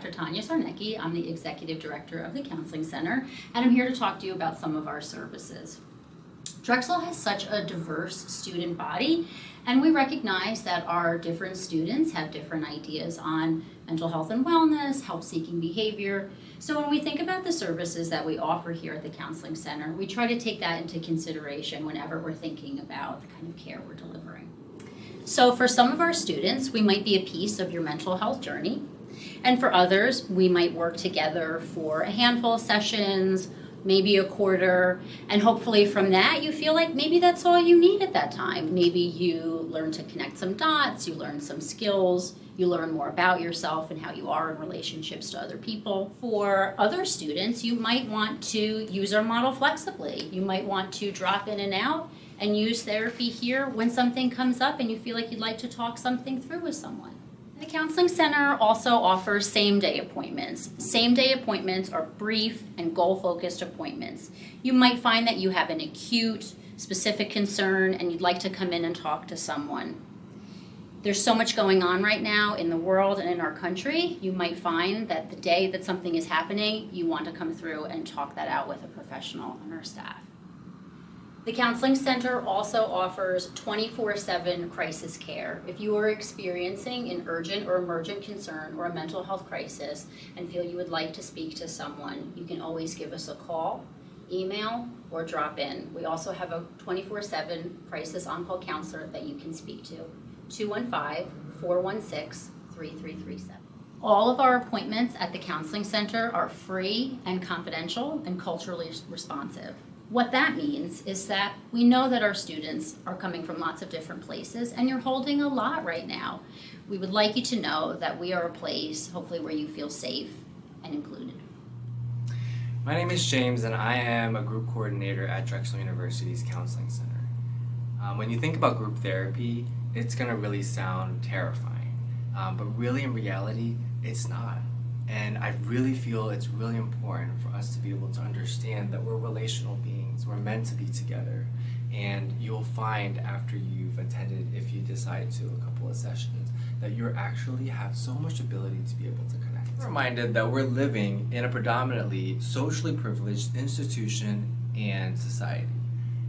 Dr. Tanya Sarnecki. I'm the Executive Director of the Counseling Center, and I'm here to talk to you about some of our services. Drexel has such a diverse student body, and we recognize that our different students have different ideas on mental health and wellness, help-seeking behavior. So when we think about the services that we offer here at the Counseling Center, we try to take that into consideration whenever we're thinking about the kind of care we're delivering. So for some of our students, we might be a piece of your mental health journey. And for others, we might work together for a handful of sessions, maybe a quarter, and hopefully from that you feel like maybe that's all you need at that time. Maybe you learn to connect some dots, you learn some skills, you learn more about yourself and how you are in relationships to other people. For other students, you might want to use our model flexibly. You might want to drop in and out and use therapy here when something comes up and you feel like you'd like to talk something through with someone. The Counseling Center also offers same-day appointments. Same-day appointments are brief and goal-focused appointments. You might find that you have an acute, specific concern and you'd like to come in and talk to someone. There's so much going on right now in the world and in our country. You might find that the day that something is happening, you want to come through and talk that out with a professional on our staff. The Counseling Center also offers 24/7 crisis care. If you are experiencing an urgent or emergent concern or a mental health crisis and feel you would like to speak to someone, you can always give us a call, email, or drop in. We also have a 24/7 crisis on-call counselor that you can speak to, 215-416-3337. All of our appointments at the Counseling Center are free and confidential and culturally responsive. What that means is that we know that our students are coming from lots of different places and you're holding a lot right now. We would like you to know that we are a place, hopefully, where you feel safe and included. My name is James and I am a group coordinator at Drexel University's Counseling Center. When you think about group therapy, it's going to really sound terrifying, but really in reality, it's not. And I really feel it's really important for us to be able to understand that we're relational beings, we're meant to be together. And you'll find after you've attended, if you decide to, a couple of sessions, that you actually have so much ability to be able to connect. I'm reminded that we're living in a predominantly socially privileged institution and society.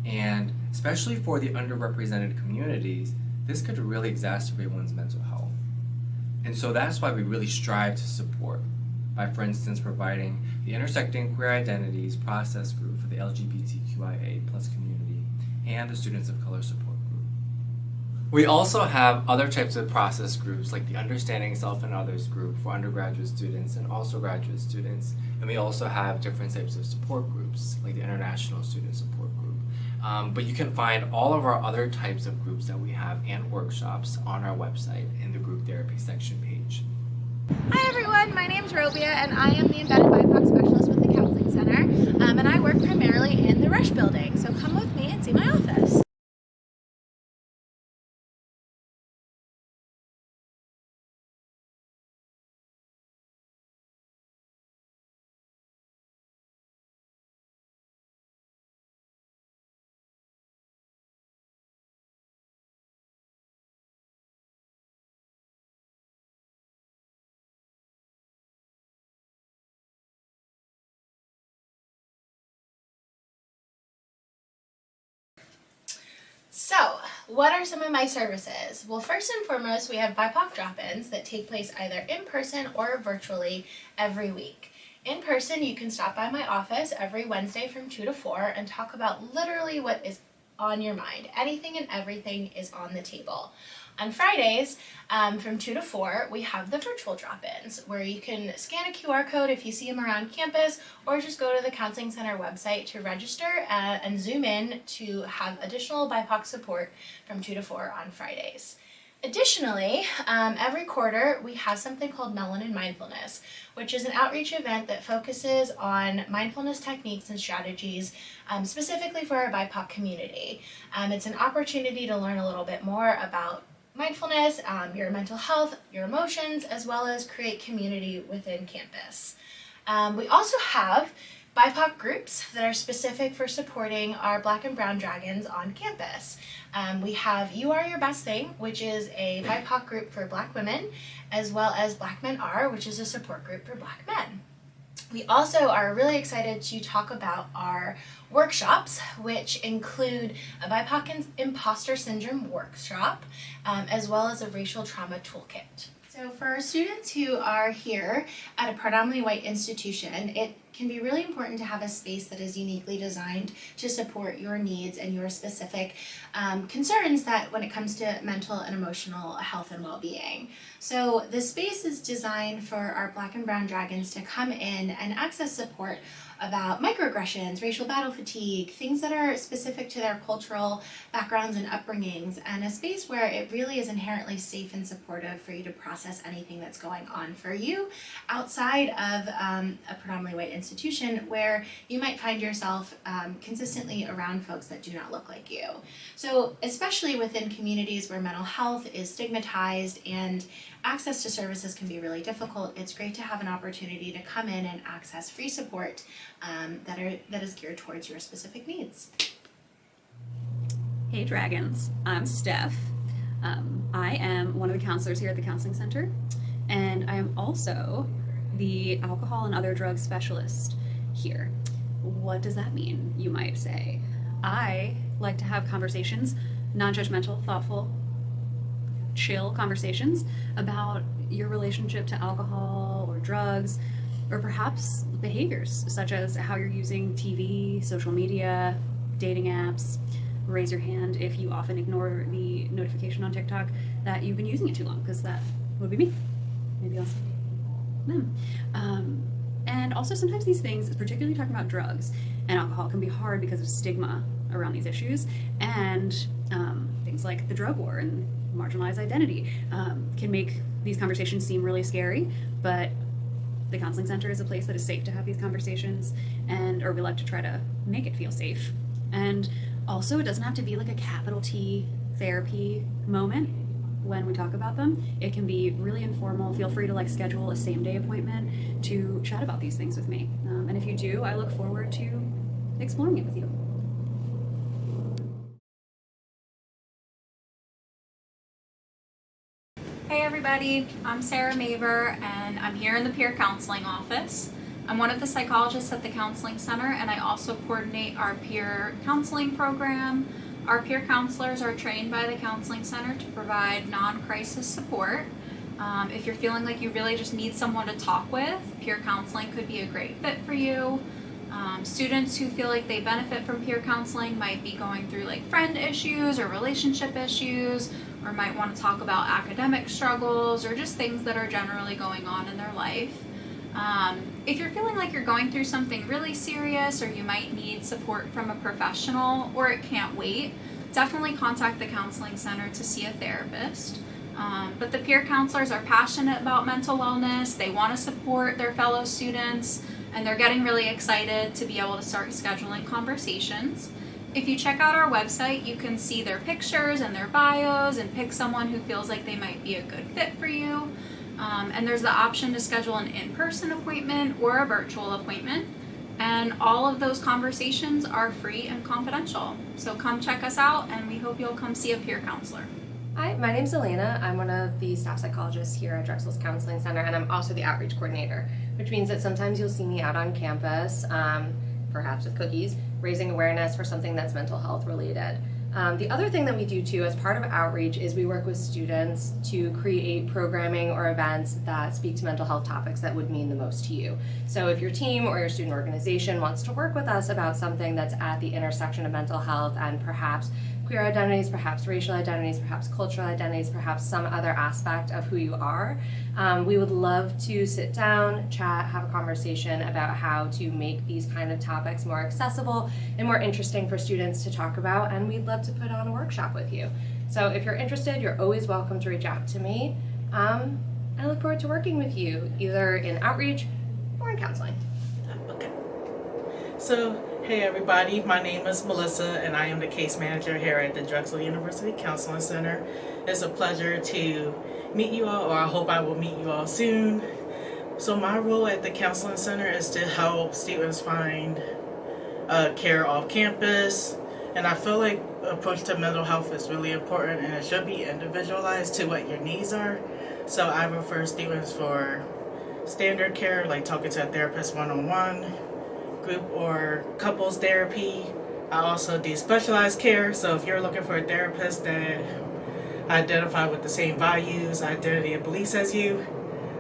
And especially for the underrepresented communities, this could really exacerbate one's mental health. And so that's why we really strive to support by, for instance, providing the Intersecting Queer Identities Process Group for the LGBTQIA+ community and the Students of Color Support Group. We also have other types of process groups like the Understanding Self and Others group for undergraduate students and also graduate students. And we also have different types of support groups like the International Student Support Group. But you can find all of our other types of groups that we have and workshops on our website in the group therapy section page. Hi everyone, my name is Robia and I am the Embedded BIPOC Specialist with the Counseling Center, and I work primarily in the Rush building, so come with me and see my office. So, what are some of my services? Well, first and foremost, we have BIPOC drop-ins that take place either in person or virtually every week. In person, you can stop by my office every Wednesday from 2 to 4 and talk about literally what is on your mind. Anything and everything is on the table. On Fridays, from 2 to 4, we have the virtual drop-ins where you can scan a QR code if you see them around campus, or just go to the Counseling Center website to register and zoom in to have additional BIPOC support from 2 to 4 on Fridays. Additionally, every quarter we have something called Melanin Mindfulness, which is an outreach event that focuses on mindfulness techniques and strategies specifically for our BIPOC community. It's an opportunity to learn a little bit more about mindfulness, your mental health, your emotions, as well as create community within campus. We also have BIPOC groups that are specific for supporting our Black and Brown Dragons on campus. We have You Are Your Best Thing, which is a BIPOC group for Black women, as well as Black Men Are, which is a support group for Black men. We also are really excited to talk about our workshops, which include a BIPOC Imposter Syndrome workshop, as well as a racial trauma toolkit. So for our students who are here at a predominantly white institution, it can be really important to have a space that is uniquely designed to support your needs and your specific concerns that when it comes to mental and emotional health and well-being. So the space is designed for our Black and Brown Dragons to come in and access support about microaggressions, racial battle fatigue, things that are specific to their cultural backgrounds and upbringings, and a space where it really is inherently safe and supportive for you to process anything that's going on for you outside of a predominantly white institution where you might find yourself consistently around folks that do not look like you. So especially within communities where mental health is stigmatized and access to services can be really difficult, it's great to have an opportunity to come in and access free support that is geared towards your specific needs. Hey Dragons, I'm Steph. I am one of the counselors here at the Counseling Center, and I am also the alcohol and other drug specialist here. What does that mean, you might say? I like to have conversations, non-judgmental, thoughtful, chill conversations about your relationship to alcohol or drugs, or perhaps behaviors such as how you're using TV, social media, dating apps. Raise your hand if you often ignore the notification on TikTok that you've been using it too long, because that would be me. Maybe also them. And also sometimes these things, particularly talking about drugs and alcohol, can be hard because of stigma around these issues, and things like the drug war and marginalized identity can make these conversations seem really scary, but the Counseling Center is a place that is safe to have these conversations, or we like to try to make it feel safe. And also, it doesn't have to be like a capital T therapy moment when we talk about them. It can be really informal. Feel free to schedule a same-day appointment to chat about these things with me. And if you do, I look forward to exploring it with you. Hey everybody, I'm Sarah Maver and I'm here in the peer counseling office. I'm one of the psychologists at the Counseling Center, and I also coordinate our peer counseling program. Our peer counselors are trained by the Counseling Center to provide non-crisis support. If you're feeling like you really just need someone to talk with, peer counseling could be a great fit for you. Students who feel like they benefit from peer counseling might be going through friend issues or relationship issues, or might want to talk about academic struggles or just things that are generally going on in their life. If you're feeling like you're going through something really serious, or you might need support from a professional, or it can't wait, definitely contact the Counseling Center to see a therapist. But the peer counselors are passionate about mental wellness. They want to support their fellow students, and they're getting really excited to be able to start scheduling conversations. If you check out our website, you can see their pictures and their bios and pick someone who feels like they might be a good fit for you. And there's the option to schedule an in-person appointment or a virtual appointment. And all of those conversations are free and confidential. So come check us out, and we hope you'll come see a peer counselor. Hi, my name's Elena. I'm one of the staff psychologists here at Drexel's Counseling Center, and I'm also the outreach coordinator, which means that sometimes you'll see me out on campus, perhaps with cookies, raising awareness for something that's mental health related. The other thing that we do too as part of outreach is we work with students to create programming or events that speak to mental health topics that would mean the most to you. So if your team or your student organization wants to work with us about something that's at the intersection of mental health and perhaps queer identities, perhaps racial identities, perhaps cultural identities, perhaps some other aspect of who you are, we would love to sit down, chat, have a conversation about how to make these kind of topics more accessible and more interesting for students to talk about, and we'd love to put on a workshop with you. So if you're interested, you're always welcome to reach out to me. I look forward to working with you, either in outreach or in counseling. Okay. So, hey everybody, my name is Melissa and I am the case manager here at the Drexel University Counseling Center. It's a pleasure to meet you all, or I hope I will meet you all soon. So my role at the Counseling Center is to help students find care off campus, and I feel like approach to mental health is really important, and it should be individualized to what your needs are. So I refer students for standard care, like talking to a therapist one-on-one, group or couples therapy. I also do specialized care, so if you're looking for a therapist that identify with the same values, identity, and beliefs as you,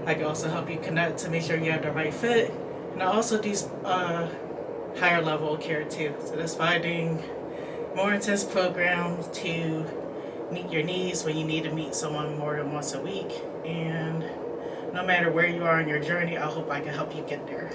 I can also help you connect to make sure you have the right fit. And I also do higher level care too. So that's finding more intense programs to meet your needs when you need to meet someone more than once a week. And no matter where you are in your journey, I hope I can help you get there.